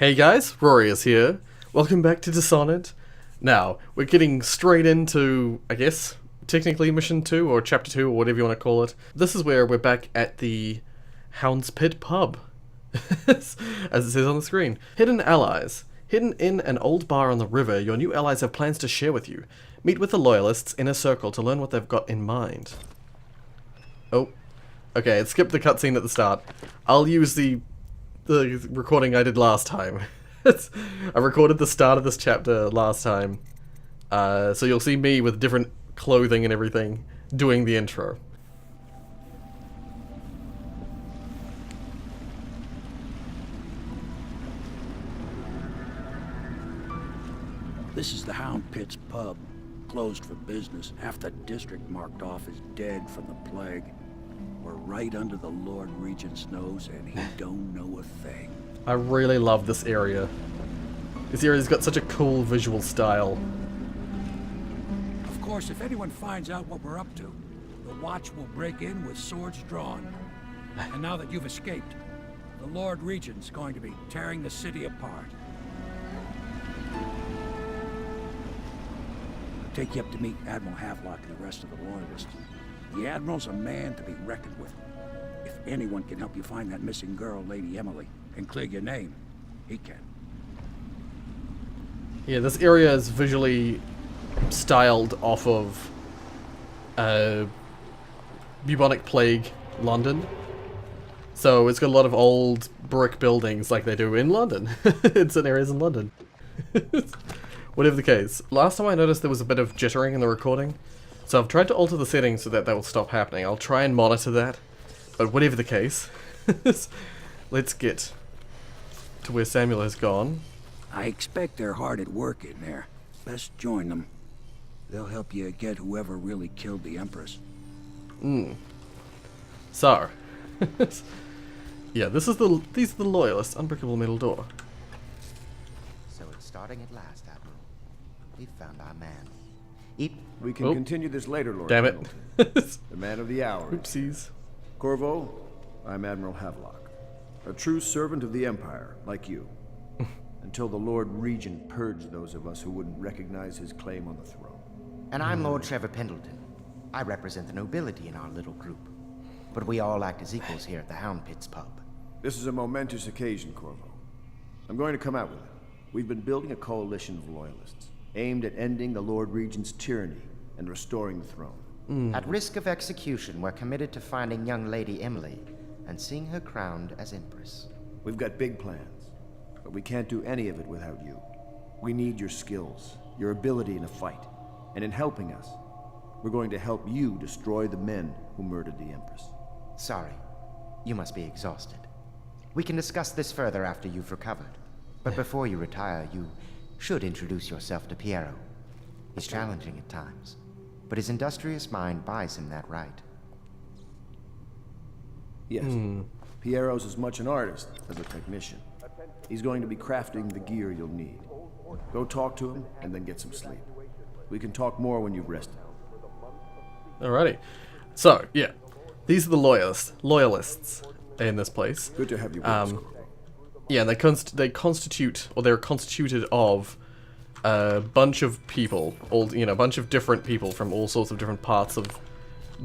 Hey guys, Rorius here. Welcome back to Dishonored. Now, we're getting straight into, I guess, technically Mission 2 or Chapter 2 or whatever you want to call it. This is where we're back at the Hound's Pit pub, as it says on the screen. Hidden allies. Hidden in an old bar on the river, your new allies have plans to share with you. Meet with the Loyalists in a circle to learn what they've got in mind. Oh. Okay, it skipped the cutscene at the start. I'll use the recording I did last time. I recorded the start of this chapter last time. So you'll see me with different clothing and everything doing the intro. This is the Hound Pit's pub. Closed for business. Half the district marked off as dead from the plague. We're right under the Lord Regent's nose and he don't know a thing. I really love this area. This area's got such a cool visual style. Of course, if anyone finds out what we're up to, the Watch will break in with swords drawn. And now that you've escaped, the Lord Regent's going to be tearing the city apart. I'll take you up to meet Admiral Havelock and the rest of the Loyalists. The Admiral's a man to be reckoned with. If anyone can help you find that missing girl, Lady Emily, and clear your name, he can. Yeah, this area is visually styled off of bubonic plague London. So it's got a lot of old brick buildings like they do in London. It's in areas in London. Whatever the case. Last time I noticed there was a bit of jittering in the recording. So I've tried to alter the settings so that will stop happening. I'll try and monitor that. But whatever the case, let's get to where Samuel has gone. I expect they're hard at work in there. Best join them. They'll help you get whoever really killed the Empress. So, yeah, these are the Loyalists. Unbreakable metal door. So it's starting at last, Admiral. We've found our man. We can continue this later, Lord. Damn it. The man of the hour. Oopsies. Corvo, I'm Admiral Havelock. A true servant of the Empire, like you. Until the Lord Regent purged those of us who wouldn't recognize his claim on the throne. And I'm Lord Trevor Pendleton. I represent the nobility in our little group. But we all act as equals here at the Hound Pit's pub. This is a momentous occasion, Corvo. I'm going to come out with it. We've been building a coalition of Loyalists, aimed at ending the Lord Regent's tyranny and restoring the throne. At risk of execution, we're committed to finding young Lady Emily and seeing her crowned as Empress. We've got big plans, but we can't do any of it without you. We need your skills, your ability in a fight, and in helping us, we're going to help you destroy the men who murdered the Empress. Sorry, you must be exhausted. We can discuss this further after you've recovered. But before you retire, you should introduce yourself to Piero. He's challenging at times, but his industrious mind buys him that right. Yes. Piero's as much an artist as a technician. He's going to be crafting the gear you'll need. Go talk to him, and then get some sleep. We can talk more when you've rested. Alrighty. So, yeah. These are the Loyalists in this place. Good to have you with us, Corvo. Yeah, they're constituted of a bunch of people, a bunch of different people from all sorts of different parts of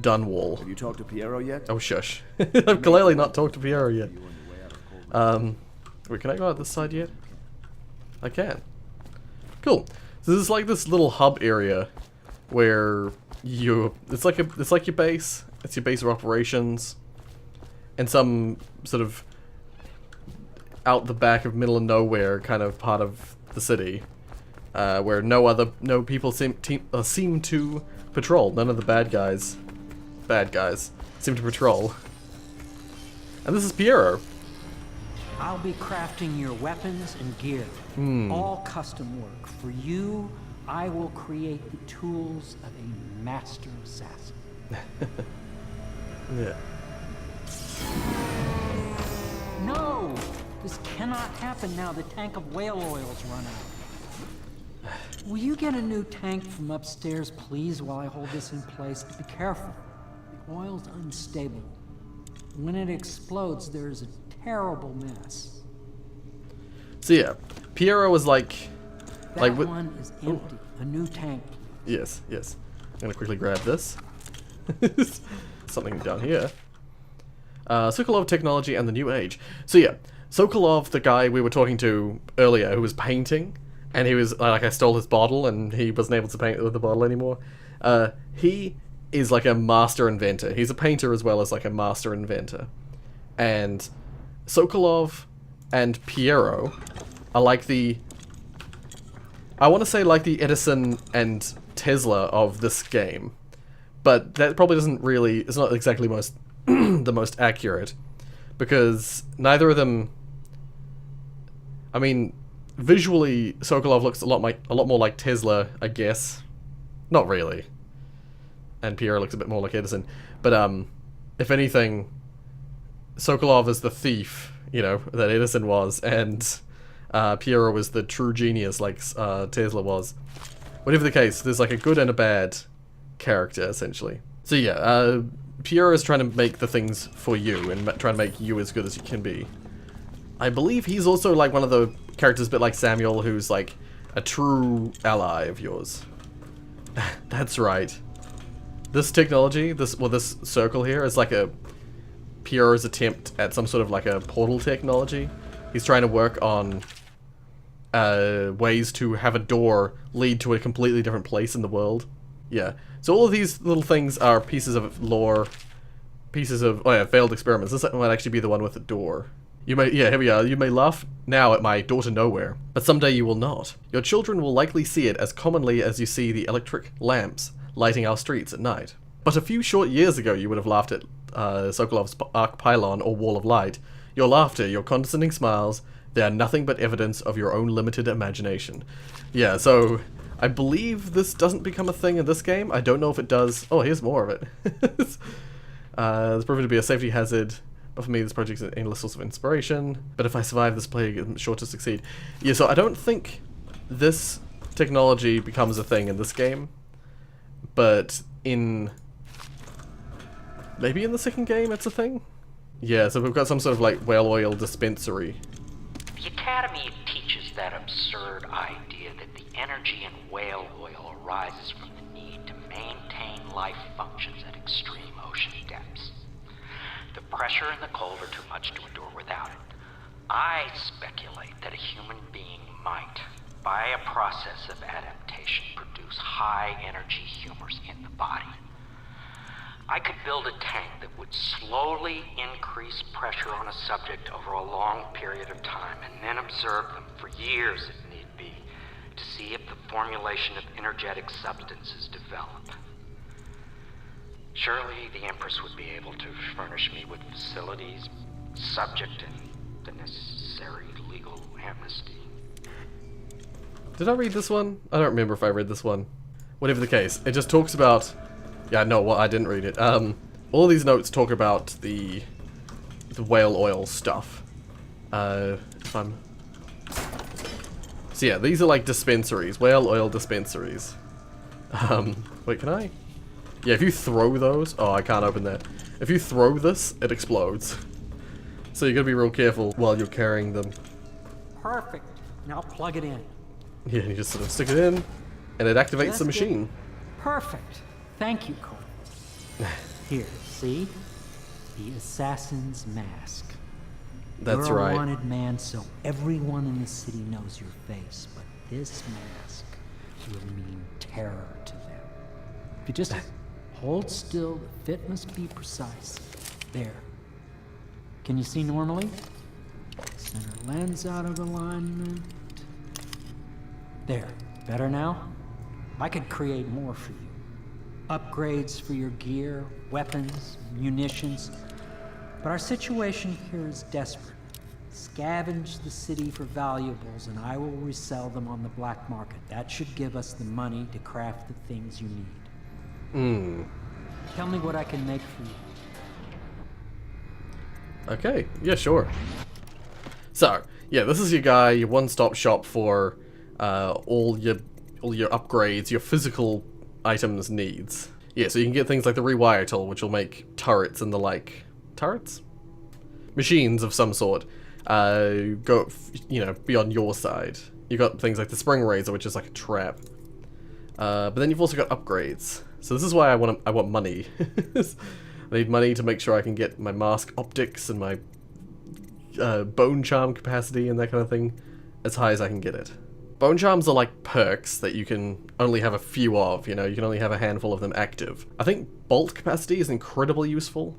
Dunwall. Have you talked to Piero yet? Oh, shush. I've clearly not talked to Piero yet. Wait, can I go out this side yet? I can. Cool. So this is like this little hub area where it's like your base. It's your base of operations. And some sort of out the back of middle of nowhere kind of part of the city, where no people seem to patrol. None of the bad guys seem to patrol. And this is Piero. I'll be crafting your weapons and gear. All custom work. For you, I will create the tools of a master assassin. Yeah. No! This cannot happen now. The tank of whale oil's run out. Will you get a new tank from upstairs, please, while I hold this in place? Be careful. The oil's unstable. When it explodes, there's a terrible mess. So yeah, Piero is like That with- one is empty. A new tank. yes, yes. I'm gonna quickly grab this. Something down here. Sokolov technology and the new age. So yeah, Sokolov, the guy we were talking to earlier, who was painting, and he was like, I stole his bottle, and he wasn't able to paint with the bottle anymore. He is like a master inventor. He's a painter as well as like a master inventor. And Sokolov and Piero are like I want to say like the Edison and Tesla of this game. But that probably doesn't really, it's not exactly the most accurate. Because neither of them, I mean, visually, Sokolov looks a lot more like Tesla, I guess. Not really. And Piero looks a bit more like Edison. But, if anything, Sokolov is the thief, you know, that Edison was, and Piero was the true genius like Tesla was. Whatever the case, there's like a good and a bad character, essentially. So yeah, Piero is trying to make the things for you, and trying to make you as good as you can be. I believe he's also like one of the characters a bit like Samuel, who's like a true ally of yours. That's right. This technology, this circle here, is like a Piero's attempt at some sort of like a portal technology. He's trying to work on ways to have a door lead to a completely different place in the world. Yeah. So all of these little things are pieces of lore, pieces of failed experiments. This might actually be the one with the door. You may here we are. You may laugh now at my door to nowhere, but someday you will not. Your children will likely see it as commonly as you see the electric lamps lighting our streets at night. But a few short years ago you would have laughed at Sokolov's arc pylon or wall of light. Your laughter, your condescending smiles, they are nothing but evidence of your own limited imagination. Yeah, so I believe this doesn't become a thing in this game. I don't know if it does. Oh, here's more of it. It's proven to be a safety hazard, but for me this project is an endless source of inspiration. But if I survive this plague, I'm sure to succeed. Yeah, so I don't think this technology becomes a thing in this game, but maybe in the second game it's a thing? Yeah, so we've got some sort of like whale oil dispensary. The Academy teaches that absurd idea that the energy in whale oil arises from the need to maintain life functions at extreme ocean depths. The pressure and the cold are too much to endure without it. I speculate that a human being might, by a process of adaptation, produce high-energy humors in the body. I could build a tank that would slowly increase pressure on a subject over a long period of time, and then observe them for years if need be, to see if the formulation of energetic substances develop. Surely the Empress would be able to furnish me with facilities, subject, and the necessary legal amnesty. Did I read this one? I don't remember if I read this one. Whatever the case, it just talks about... Yeah, no, well, I didn't read it. All these notes talk about the whale oil stuff. If I'm... So yeah, these are like dispensaries, whale oil dispensaries. Wait, can I? Yeah, if you throw those... Oh, I can't open that. If you throw this, it explodes. So you gotta be real careful while you're carrying them. Perfect. Now plug it in. Yeah, you just sort of stick it in, and it activates Just the machine. Perfect. Thank you, Cole. Here, see? The assassin's mask. That's You're right. a wanted man, so everyone in the city knows your face, but this mask will mean terror to them. If you just hold still, the fit must be precise. There. Can you see normally? Center lens out of alignment. There. Better now? I could create more for you. Upgrades for your gear, weapons, munitions. But our situation here is desperate. Scavenge the city for valuables and I will resell them on the black market. That should give us the money to craft the things you need. Tell me what I can make for you. Okay, yeah, sure. So, yeah, this is your guy, your one-stop shop for all your upgrades, your physical items needs. Yeah, so you can get things like the rewire tool, which will make turrets and the like. Turrets? Machines of some sort. go, you know, be on your side. You got things like the Spring Razor, which is like a trap. But then you've also got upgrades. So this is why I want money. I need money to make sure I can get my mask optics and my bone charm capacity and that kind of thing as high as I can get it. Bone charms are like perks that you can only have a few of, you know, you can only have a handful of them active. I think bolt capacity is incredibly useful.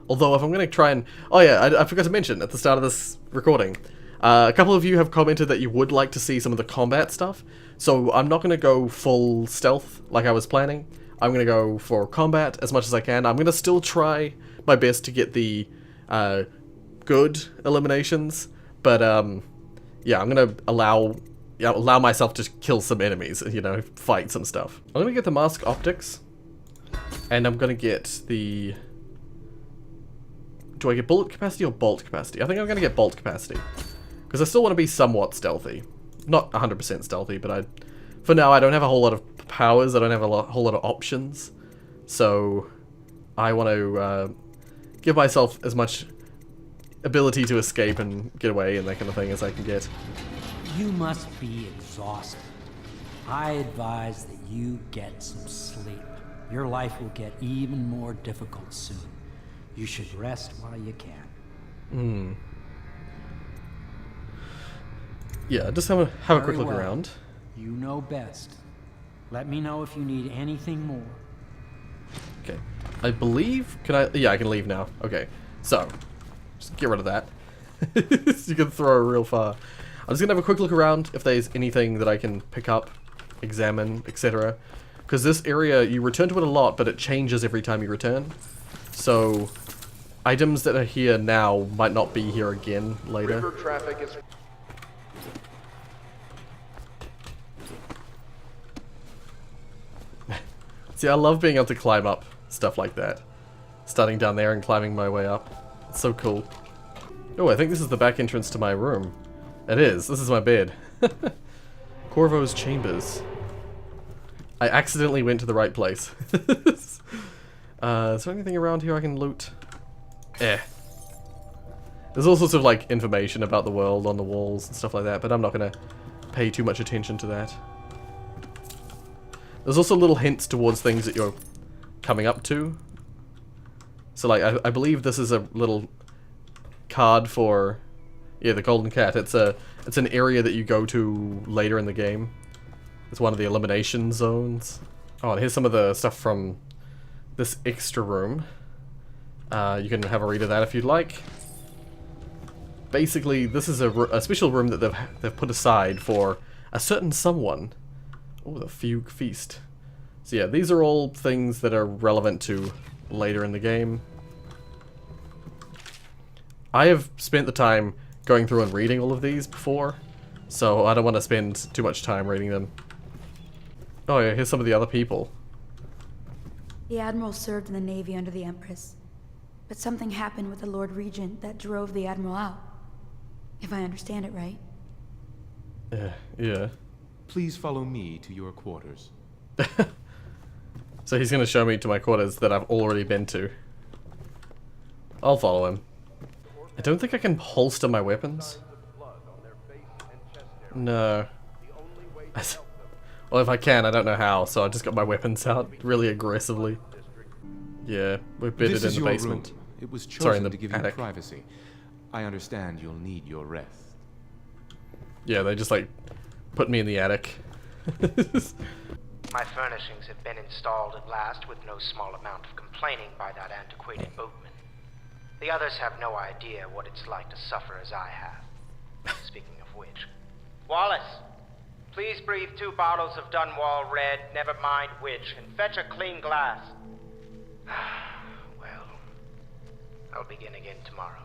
Although if I'm going to try and... Oh yeah, I forgot to mention at the start of this recording, a couple of you have commented that you would like to see some of the combat stuff. So I'm not going to go full stealth like I was planning. I'm going to go for combat as much as I can. I'm going to still try my best to get the good eliminations. But yeah, I'm going to allow myself to kill some enemies, you know, fight some stuff. I'm going to get the mask optics. And I'm going to get the... Do I get bullet capacity or bolt capacity? I think I'm going to get bolt capacity. Because I still want to be somewhat stealthy. Not 100% stealthy, but for now I don't have a whole lot of powers. I don't have a whole lot of options. So I want to give myself as much ability to escape and get away and that kind of thing as I can get. You must be exhausted. I advise that you get some sleep. Your life will get even more difficult soon. You should rest while you can. Yeah, just have a quick look around. You know best. Let me know if you need anything more. Okay. I believe... Yeah, I can leave now. Okay. So, just get rid of that. You can throw it real far. I'm just going to have a quick look around if there's anything that I can pick up, examine, etc. Because this area, you return to it a lot, but it changes every time you return. So, items that are here now might not be here again later. River traffic is... See, I love being able to climb up stuff like that. Starting down there and climbing my way up. It's so cool. Oh, I think this is the back entrance to my room. It is. This is my bed. Corvo's chambers. I accidentally went to the right place. Is there anything around here I can loot? There's all sorts of like information about the world on the walls and stuff like that, but I'm not gonna pay too much attention to that. There's also little hints towards things that you're coming up to. So like, I believe this is a little card for, yeah, the Golden Cat. It's an area that you go to later in the game. It's one of the elimination zones. Oh, and here's some of the stuff from this extra room. You can have a read of that if you'd like. Basically, this is a special room that they've put aside for a certain someone. Oh, the Fugue Feast. So yeah, these are all things that are relevant to later in the game. I have spent the time going through and reading all of these before, so I don't want to spend too much time reading them. Oh yeah, here's some of the other people. The Admiral served in the Navy under the Empress, but something happened with the Lord Regent that drove the Admiral out. If I understand it right. Yeah. Please follow me to your quarters. So he's going to show me to my quarters that I've already been to. I'll follow him. I don't think I can holster my weapons. No. Well, if I can, I don't know how, so I just got my weapons out really aggressively. Yeah, we're bedded in the basement. Room. It was chosen Sorry, in the to give attic. you privacy. I understand you'll need your rest. Yeah, they just like put me in the attic. My furnishings have been installed at last with no small amount of complaining by that antiquated boatman. The others have no idea what it's like to suffer as I have. Speaking of which... Wallace! Please breathe 2 bottles of Dunwall Red, never mind which, and fetch a clean glass. Well, I'll begin again tomorrow.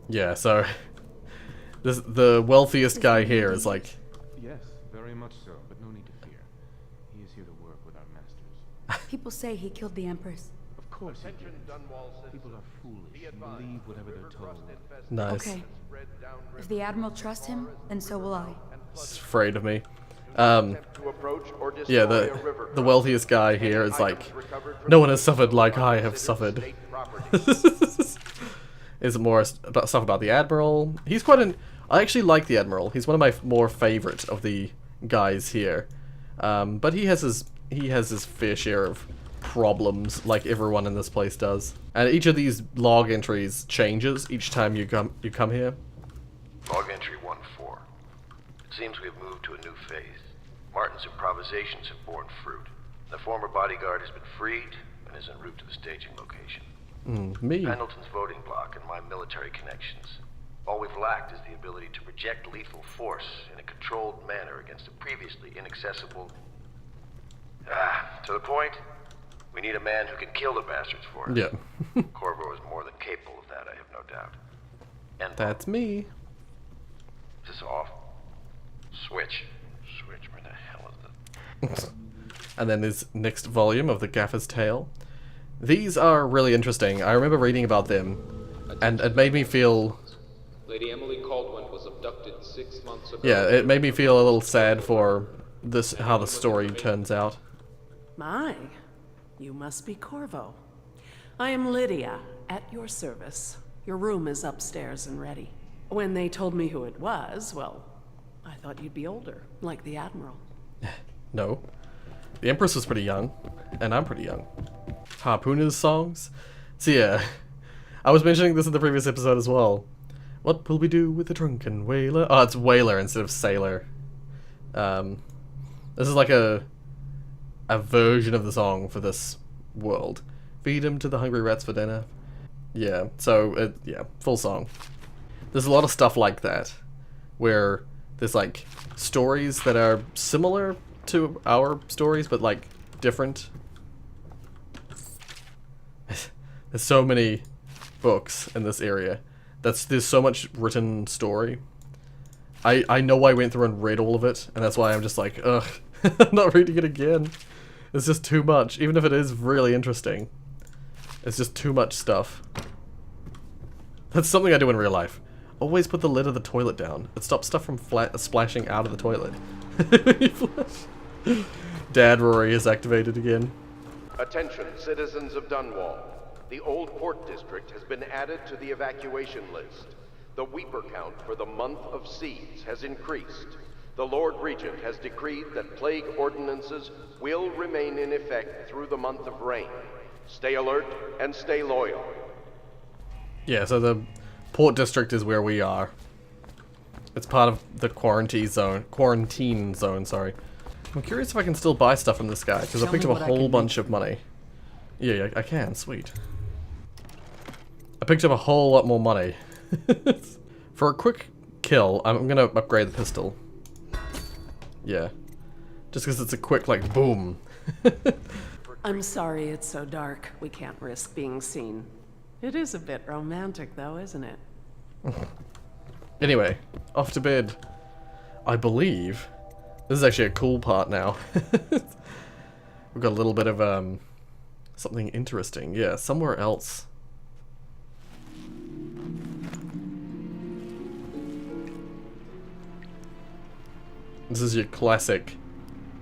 Yeah, so the wealthiest guy here is like... Yes, very much so, but no need to fear. He is here to work with our masters. People say he killed the Empress. Of course he did. People are foolish and believe whatever they're told. Nice. Okay. If the Admiral trusts him, then so will I. He's afraid of me. Yeah, the wealthiest guy here is like, no one has suffered like I have suffered. Is more about stuff about the Admiral. He's quite an... I actually like the Admiral. He's one of my more favorite of the guys here. But he has his fair share of problems, like everyone in this place does. And each of these log entries changes each time you come here. Log entry 1-4. It seems we have moved to a new phase. Martin's improvisations have borne fruit. The former bodyguard has been freed and is en route to the staging location. Me. Pendleton's voting block and my military connections. All we've lacked is the ability to project lethal force in a controlled manner against a previously inaccessible... to the point, we need a man who can kill the bastards for us. Yeah. Corvo is more than capable of that, I have no doubt. And That's me. is this off? Switch. Switch, where the hell is it? And then this next volume of The Gaffer's Tale. These are really interesting. I remember reading about them, and it made me feel... Lady Emily Caldwell was abducted 6 months ago. Yeah, it made me feel a little sad for this how the story turns out. My, you must be Corvo. I am Lydia, at your service. Your room is upstairs and ready. When they told me who it was, well, I thought you'd be older, like the Admiral. No. The Empress was pretty young, and I'm pretty young. Harpooner's songs? So yeah, I was mentioning this in the previous episode as well. What will we do with the drunken whaler? Oh, it's whaler instead of sailor. This is like a version of the song for this world. Feed him to the hungry rats for dinner. Yeah, so, yeah, full song. There's a lot of stuff like that, where there's like stories that are similar to our stories, but like different. There's so many books in this area. There's so much written story. I know I went through and read all of it, and that's why I'm just like, ugh, I'm not reading it again. It's just too much, even if it is really interesting. It's just too much stuff. That's something I do in real life. Always put the lid of the toilet down. It stops stuff from splashing out of the toilet. Dad Rory is activated again. Attention, citizens of Dunwall. The Old Port District has been added to the evacuation list. The Weeper count for the month of siege has increased. The Lord Regent has decreed that plague ordinances will remain in effect through the month of rain. Stay alert and stay loyal. Yeah, so the Port District is where we are. It's part of the quarantine zone, sorry. I'm curious if I can still buy stuff from this guy, because I picked up a whole bunch of money. Yeah, I can, sweet. I picked up a whole lot more money. For a quick kill, I'm gonna upgrade the pistol. Yeah. Just because it's a quick, like, boom. I'm sorry it's so dark. We can't risk being seen. It is a bit romantic, though, isn't it? Anyway, off to bed. I believe this is actually a cool part now. We've got a little bit of something interesting. Yeah, somewhere else. This is your classic,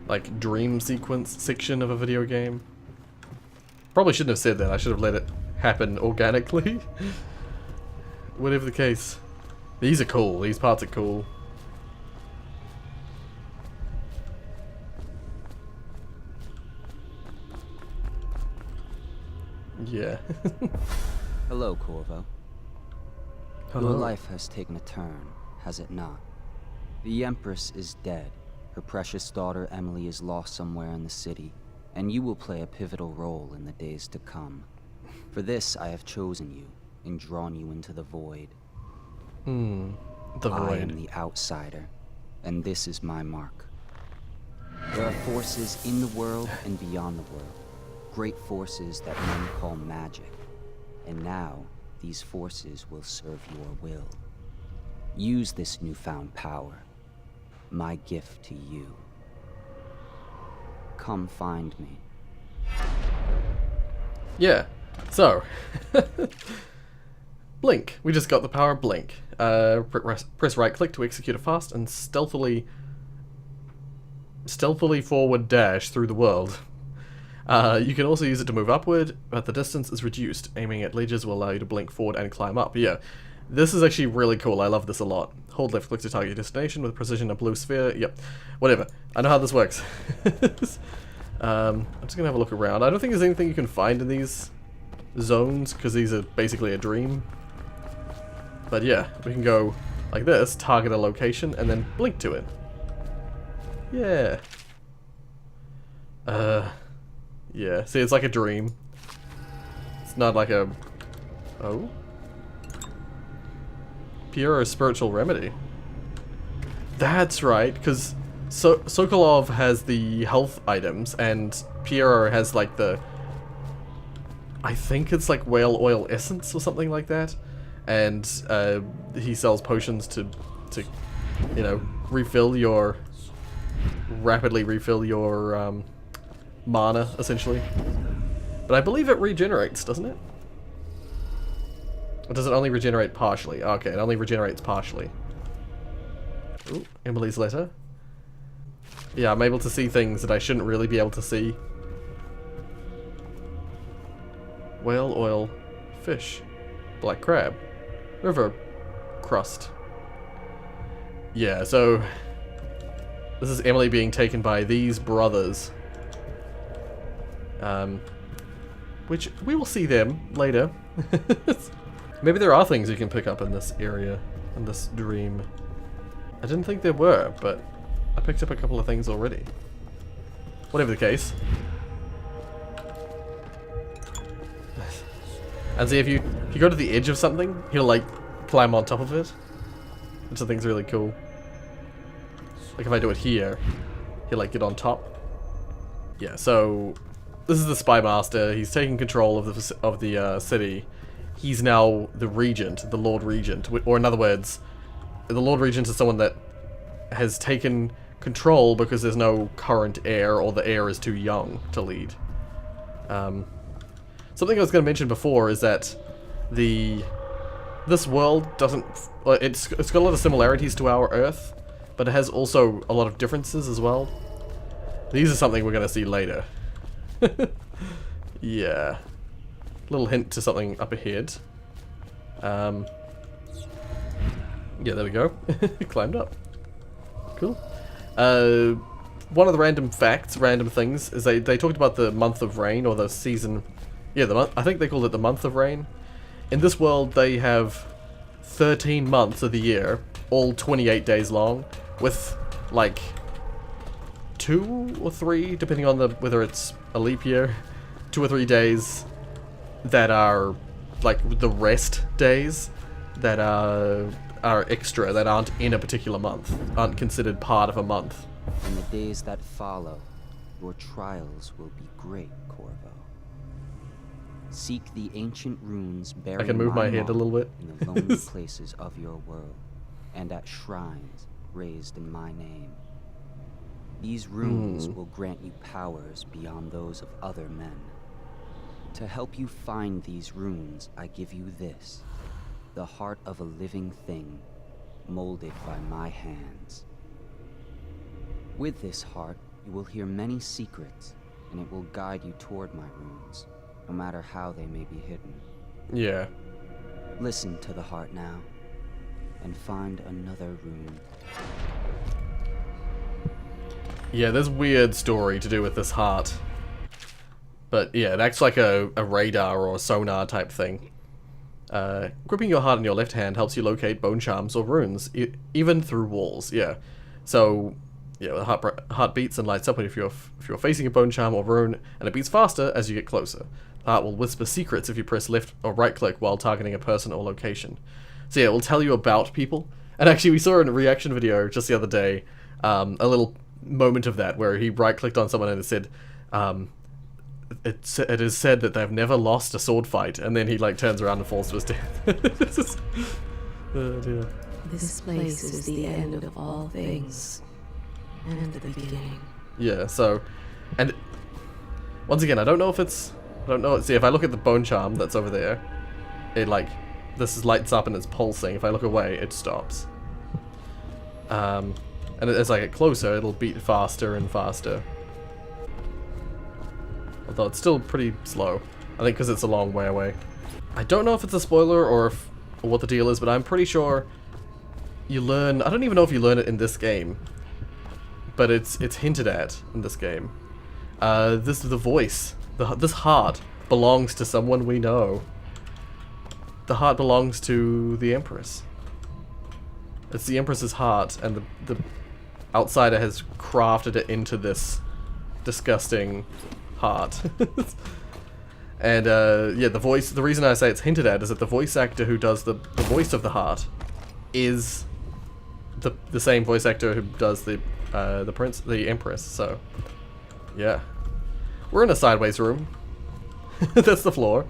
like, dream sequence section of a video game. Probably shouldn't have said that. I should have let it happen organically. Whatever the case. These are cool. These parts are cool. Yeah. Hello, Corvo. Hello. Your life has taken a turn, has it not? The Empress is dead. Her precious daughter Emily is lost somewhere in the city, and you will play a pivotal role in the days to come. For this, I have chosen you and drawn you into the void. The void. I am the outsider, and this is my mark. There are forces in the world and beyond the world. Great forces that men call magic. And now, these forces will serve your will. Use this newfound power. My gift to you. Come find me. Yeah. So, Blink. We just got the power of Blink. Press right click to execute a fast and stealthily forward dash through the world. You can also use it to move upward, but the distance is reduced. Aiming at ledges will allow you to blink forward and climb up. Yeah, this is actually really cool. I love this a lot. Hold left click to target your destination with precision a blue sphere. Yep, whatever. I know how this works. I'm just gonna have a look around. I don't think there's anything you can find in these zones, because these are basically a dream. But yeah, we can go like this, target a location, and then blink to it. Yeah. Yeah, see, it's like a dream. It's not like a... Oh? Pure spiritual remedy. That's right, because Sokolov has the health items, and Piero has like the... I think it's like whale oil essence or something like that. And he sells potions to you know, rapidly refill your mana, essentially. But I believe it regenerates, doesn't it? Or does it only regenerate partially? Okay, it only regenerates partially. Ooh, Emily's letter. Yeah, I'm able to see things that I shouldn't really be able to see. Whale oil, fish, black crab, river crust. Yeah, so this is Emily being taken by these brothers. Which we will see them later. Maybe there are things you can pick up in this area, in this dream. I didn't think there were, but I picked up a couple of things already. Whatever the case. And see, if you go to the edge of something, he'll like climb on top of it, which I think is really cool. Like if I do it here, he'll like get on top. Yeah, so this is the Spy Master. He's taking control of the city. He's now the Regent, the Lord Regent, or in other words, the Lord Regent is someone that has taken control because there's no current heir, or the heir is too young to lead. Something I was going to mention before is that this world doesn't... It's got a lot of similarities to our Earth, but it has also a lot of differences as well. These are something we're going to see later. Yeah. Little hint to something up ahead. Yeah, there we go. Climbed up. Cool. One of the random things, is they talked about the month of rain, or the season... Yeah, I think they called it the month of rain. In this world, they have 13 months of the year, all 28 days long, with like 2 or 3, depending on whether it's a leap year, 2 or 3 days that are like the rest days that are extra, that aren't in a particular month, aren't considered part of a month. In the days that follow, your trials will be great, Corvo. Seek the ancient runes bearing I can move my head a little bit. In the lonely places of your world, and at shrines raised in my name. These runes will grant you powers beyond those of other men. To help you find these runes, I give you this, the heart of a living thing, molded by my hands. With this heart, you will hear many secrets, and it will guide you toward my runes, no matter how they may be hidden. Yeah. Listen to the heart now, and find another rune. Yeah, there's weird story to do with this heart. But yeah, it acts like a radar or a sonar type thing. Gripping your heart in your left hand helps you locate bone charms or runes, even through walls. Yeah. So, yeah, the heart beats and lights up if you're facing a bone charm or rune, and it beats faster as you get closer. The heart will whisper secrets if you press left or right click while targeting a person or location. So yeah, it will tell you about people. And actually, we saw in a reaction video just the other day, a little moment of that where he right clicked on someone and it said, it is said that they've never lost a sword fight, and then he like turns around and falls to his death. Oh dear. This place is the end of all things, and the beginning. Yeah, so, and once again, I don't know. See, if I look at the bone charm that's over there, it like, this lights up and it's pulsing. If I look away, it stops. And as I get closer, it'll beat faster and faster. Although it's still pretty slow. I think because it's a long way away. I don't know if it's a spoiler or what the deal is, but I'm pretty sure you learn... I don't even know if you learn it in this game. But it's hinted at in this game. The voice. This heart belongs to someone we know. The heart belongs to the Empress. It's the Empress's heart, and the outsider has crafted it into this disgusting heart. And yeah, the reason I say it's hinted at is that the voice actor who does the voice of the heart is the same voice actor who does the Empress. So yeah, we're in a sideways room. That's the floor.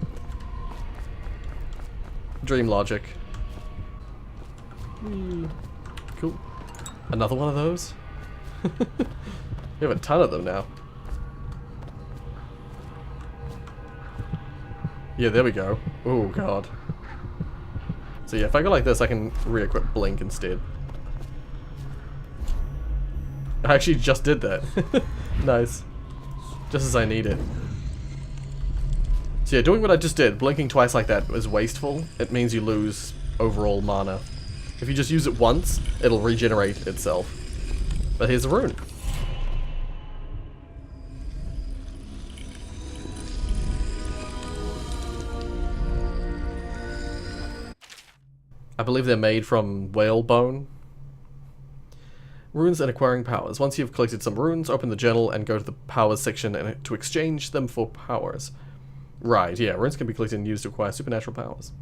Dream logic. Cool. Another one of those? We have a ton of them now. Yeah, there we go. Oh god. So yeah, if I go like this, I can re-equip Blink instead. I actually just did that. Nice. Just as I need it. So yeah, doing what I just did, blinking twice like that is wasteful. It means you lose overall mana. If you just use it once, it'll regenerate itself. But here's a rune. I believe they're made from whale bone. Runes and acquiring powers. Once you've collected some runes, open the journal and go to the powers section to exchange them for powers. Right, yeah, runes can be collected and used to acquire supernatural powers.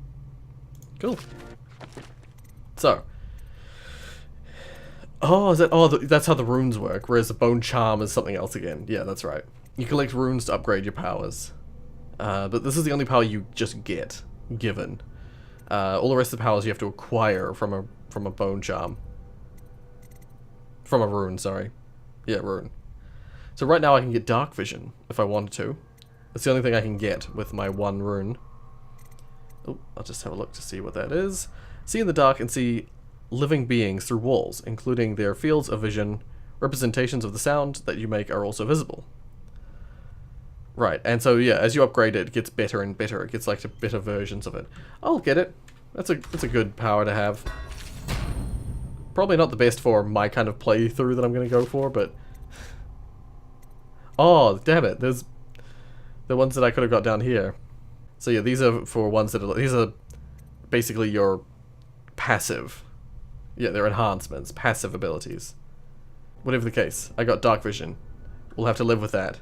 Cool. So. Oh, that's how the runes work, whereas the bone charm is something else again. Yeah, that's right. You collect runes to upgrade your powers. But this is the only power you just get, given. All the rest of the powers you have to acquire from a bone charm. From a rune, sorry. Yeah, rune. So right now I can get dark vision, if I wanted to. That's the only thing I can get with my one rune. Oh, I'll just have a look to see what that is. See in the dark and see living beings through walls, including their fields of vision. Representations of the sound that you make are also visible. Right, and so yeah, as you upgrade it, it gets better and better. It gets like better versions of it. I'll get it. That's a good power to have. Probably not the best for my kind of playthrough that I'm going to go for, but... Oh, damn it. There's the ones that I could have got down here. So yeah, these are for ones that are... These are basically your passive. Yeah, they're enhancements. Passive abilities. Whatever the case, I got dark vision. We'll have to live with that.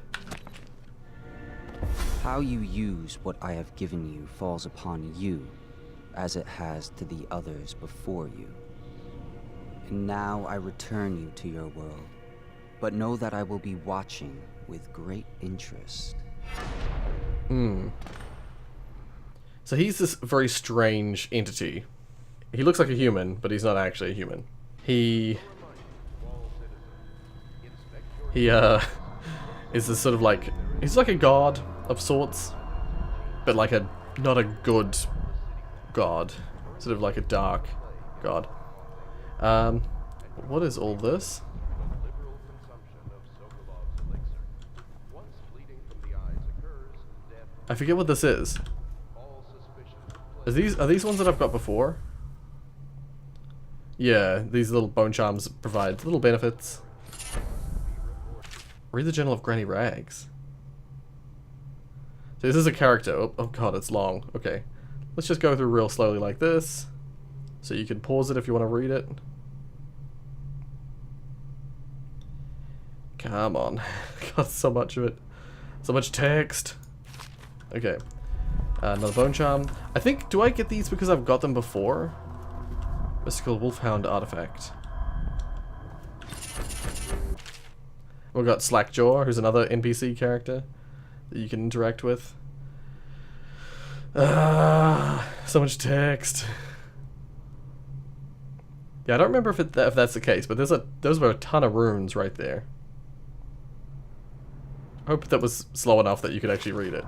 How you use what I have given you falls upon you, as it has to the others before you. And now I return you to your world, but know that I will be watching with great interest. So he's this very strange entity. He looks like a human, but he's not actually a human. He is this sort of like... He's like a god of sorts, but like not a good god. Sort of like a dark god. What is all this? I forget what this is. Are these ones that I've got before? Yeah, these little bone charms provide little benefits. Read the Journal of Granny Rags. So this is a character. Oh god, it's long. Okay. Let's just go through real slowly like this. So you can pause it if you want to read it. Come on. Got so much of it. So much text. Okay. Another bone charm. I think, do I get these because I've got them before? Mystical Wolfhound artifact. We've got Slackjaw, who's another NPC character that you can interact with. So much text. Yeah, I don't remember if that's the case, but those were a ton of runes right there. I hope that was slow enough that you could actually read it.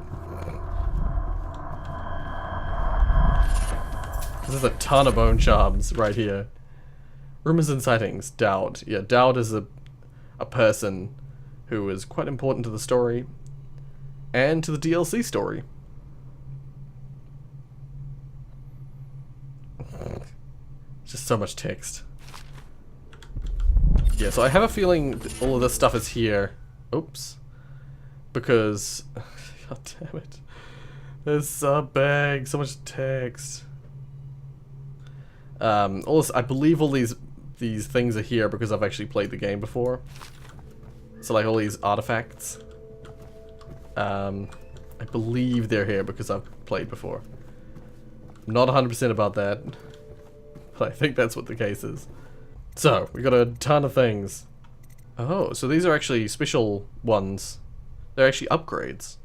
There's a ton of bone charms right here. Rumors and sightings. Dowd. Yeah, Dowd is a person who is quite important to the story. and to the DLC story. Just so much text. Yeah, so I have a feeling all of this stuff is here. Oops. Because... God damn it. There's so big, so much text. I believe all these things are here because I've actually played the game before. So like all these artifacts. I believe they're here because I've played before. I'm not 100% about that. But I think that's what the case is. So, we got a ton of things. Oh, so these are actually special ones. They're actually upgrades.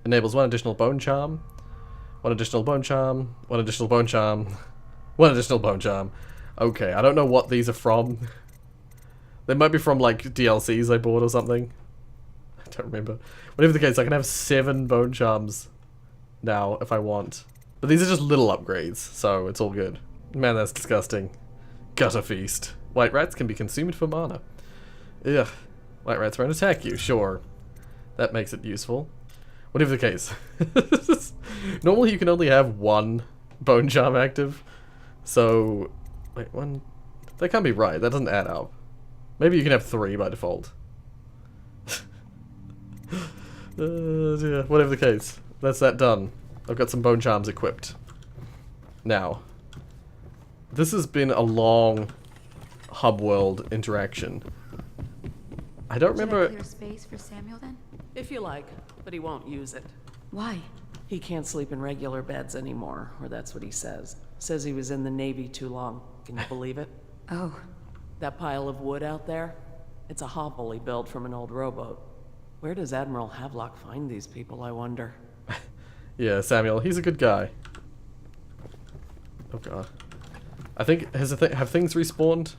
Enables 1 additional bone charm. 1 additional bone charm. 1 additional bone charm. 1 additional bone charm. Okay, I don't know what these are from. They might be from like DLCs I bought or something. I don't remember. Whatever the case, I can have 7 bone charms now if I want. But these are just little upgrades, so it's all good. Man, that's disgusting. Gutter feast. White rats can be consumed for mana. Ugh. White rats won't attack you, sure. That makes it useful. Whatever the case. Normally you can only have 1 bone charm active. So, wait, 1... That can't be right, that doesn't add up. Maybe you can have 3 by default. Yeah, whatever the case. That's that done. I've got some bone charms equipped. Now, this has been a long hub world interaction. I don't remember... Should I clear space for Samuel then? If you like, but he won't use it. Why? He can't sleep in regular beds anymore, or that's what he says. Says he was in the Navy too long. Can you believe it? Oh. That pile of wood out there? It's a hovel he built from an old rowboat. Where does Admiral Havelock find these people, I wonder? Yeah, Samuel, he's a good guy. Oh god. I think, have things respawned?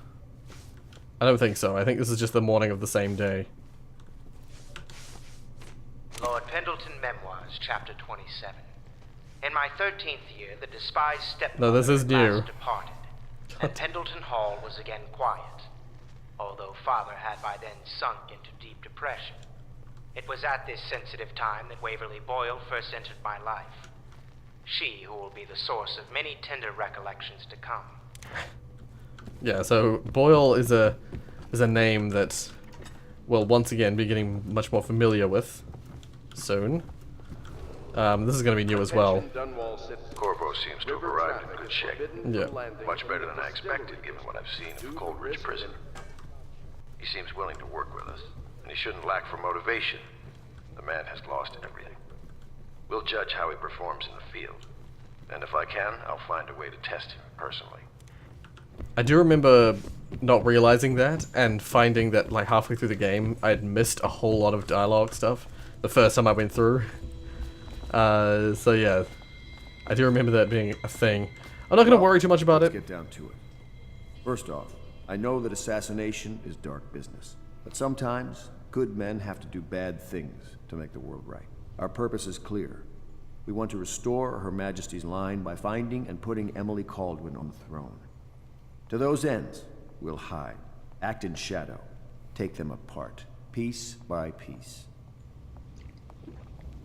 I don't think so. I think this is just the morning of the same day. Lord Pendleton Memoirs, Chapter 27. In my 13th year, the despised stepmother No, this is new. departed, and Pendleton Hall was again quiet, although Father had by then sunk into deep depression. It was at this sensitive time that Waverly Boyle first entered my life. She who will be the source of many tender recollections to come. Yeah, so Boyle is a name that we'll once again be getting much more familiar with soon. This is going to be new as well. Corvo seems to have arrived in good shape. Yeah. Much better than I expected, given what I've seen of the Coldridge prison. He seems willing to work with us, and he shouldn't lack for motivation. The man has lost everything. We'll judge how he performs in the field, and if I can, I'll find a way to test him personally. I do remember not realizing that, and finding that like halfway through the game, I had missed a whole lot of dialogue stuff the first time I went through. So yeah, I do remember that being a thing. I'm not going to worry too much about it. Let's get down to it. First off, I know that assassination is dark business, but sometimes good men have to do bad things to make the world right. Our purpose is clear. We want to restore Her Majesty's line by finding and putting Emily Kaldwin on the throne. To those ends, we'll hide, act in shadow, take them apart, piece by piece.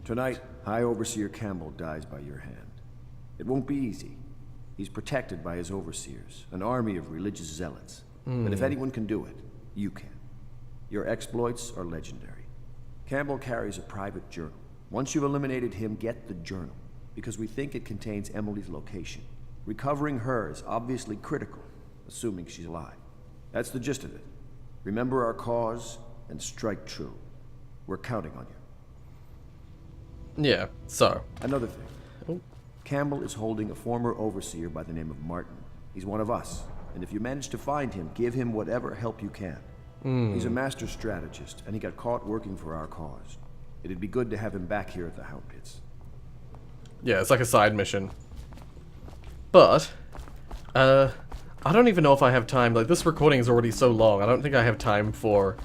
Tonight, High Overseer Campbell dies by your hand. It won't be easy. He's protected by his overseers, an army of religious zealots. But if anyone can do it, you can. Your exploits are legendary. Campbell carries a private journal. Once you've eliminated him, get the journal, because we think it contains Emily's location. Recovering her is obviously critical, assuming she's alive. That's the gist of it. Remember our cause and strike true. We're counting on you. Yeah, so. Another thing. Campbell is holding a former overseer by the name of Martin. He's one of us, and if you manage to find him, give him whatever help you can. He's a master strategist, and he got caught working for our cause. It'd be good to have him back here at the Hound Pits. Yeah, it's like a side mission. But, I don't even know if I have time. Like, this recording is already so long. I don't think I have time for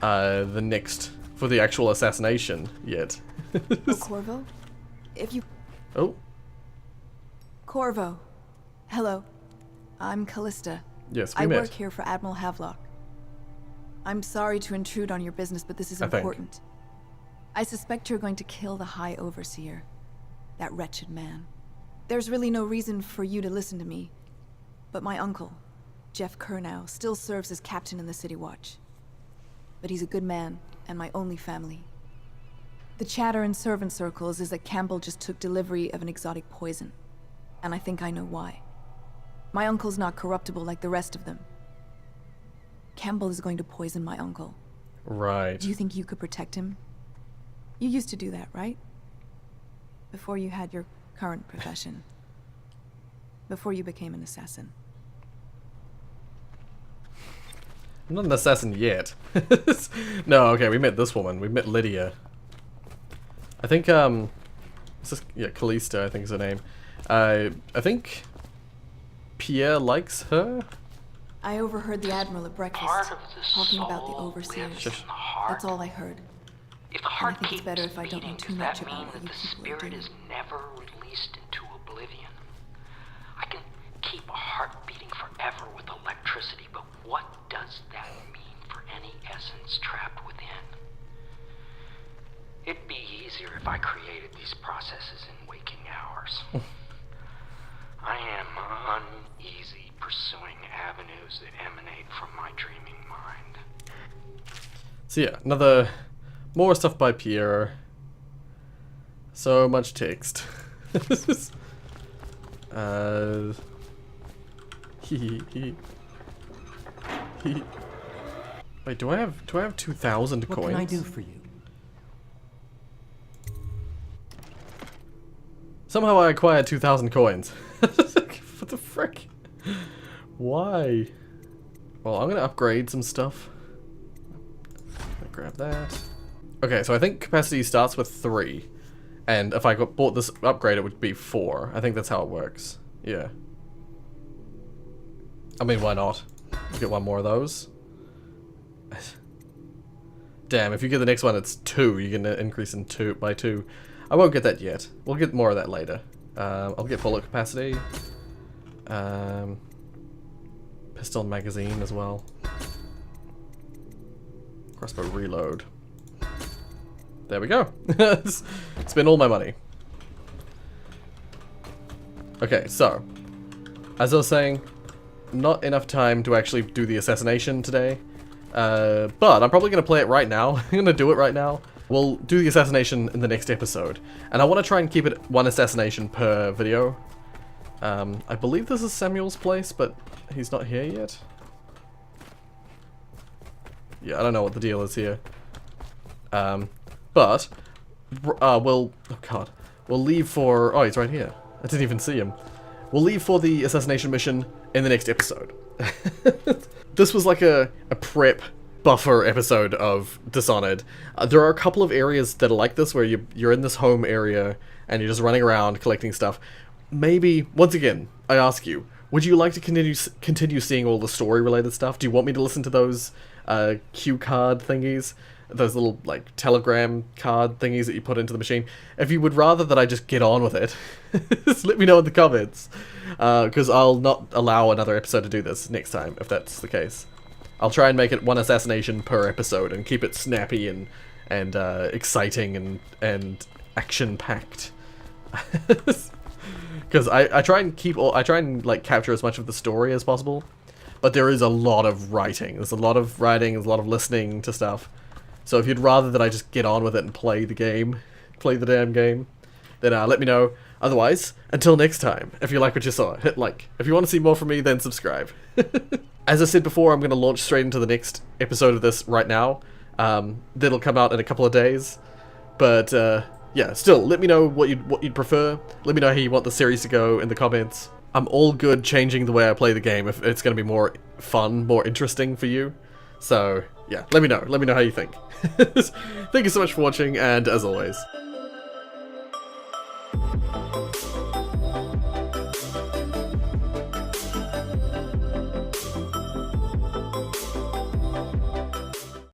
for the actual assassination yet. Oh, Corvo? If you... Oh. Corvo. Hello. I'm Callista. Yes, we I met. work here for Admiral Havelock. I'm sorry to intrude on your business, but this is important. I suspect you're going to kill the High Overseer. That wretched man. There's really no reason for you to listen to me. But my uncle, Jeff Kernow, still serves as captain in the City Watch. But he's a good man, and my only family. The chatter in servant circles is that Campbell just took delivery of an exotic poison. And I think I know why. My uncle's not corruptible like the rest of them. Campbell is going to poison my uncle. Right. Do you think you could protect him? You used to do that, right? Before you had your current profession. Before you became an assassin. I'm not an assassin yet. No, okay, we met this woman. We met Lydia. I think, is this, yeah, Callista, I think is her name. I think Pierre likes her? I overheard the Admiral at breakfast, talking about the Overseers. That's all I heard. If the And I heart think it's keeps better if I don't know beating, too does much that mean about what that you the people are spirit doing. is never released into oblivion? I can keep a heart beating forever with electricity, but what does that mean for any essence trapped within? It'd be easier if I created these processes in waking hours. I am uneasy pursuing avenues that emanate from my dreaming mind. So yeah, more stuff by Pierre. So much text. Wait, do I have 2,000 coins? What can I do for you? Somehow I acquired 2,000 coins. What the frick? Why? Well, I'm gonna upgrade some stuff. Grab that. Okay, so I think capacity starts with 3. And if I bought this upgrade, it would be 4. I think that's how it works. Yeah. I mean, why not? Get one more of those. Damn, if you get the next one, it's 2. You can increase by 2. I won't get that yet. We'll get more of that later. I'll get bullet capacity. Pistol magazine as well. Crossbow reload. There we go. Spend all my money. Okay, so as I was saying, not enough time to actually do the assassination today. But I'm probably going to play it right now. I'm going to do it right now. We'll do the assassination in the next episode. And I want to try and keep it 1 assassination per video. I believe this is Samuel's place, but he's not here yet. Yeah, I don't know what the deal is here. But we'll leave for... Oh, he's right here. I didn't even see him. We'll leave for the assassination mission in the next episode. This was like a prep buffer episode of Dishonored. There are a couple of areas that are like this, where you're in this home area and you're just running around collecting stuff. Maybe, once again, I ask you, would you like to continue seeing all the story-related stuff? Do you want me to listen to those cue card thingies? Those little, like, telegram card thingies that you put into the machine? If you would rather that I just get on with it, just let me know in the comments. Because I'll not allow another episode to do this next time, if that's the case. I'll try and make it 1 assassination per episode and keep it snappy and exciting and action-packed. Because I try and like capture as much of the story as possible, but there is a lot of writing. There's a lot of listening to stuff. So if you'd rather that I just get on with it and play the damn game, then let me know. Otherwise, until next time, if you like what you saw, hit like. If you want to see more from me, then subscribe. As I said before, I'm going to launch straight into the next episode of this right now. That'll come out in a couple of days. But yeah, still, let me know what you'd prefer. Let me know how you want the series to go in the comments. I'm all good changing the way I play the game if it's going to be more fun, more interesting for you. So yeah, let me know. Let me know how you think. Thank you so much for watching, and as always,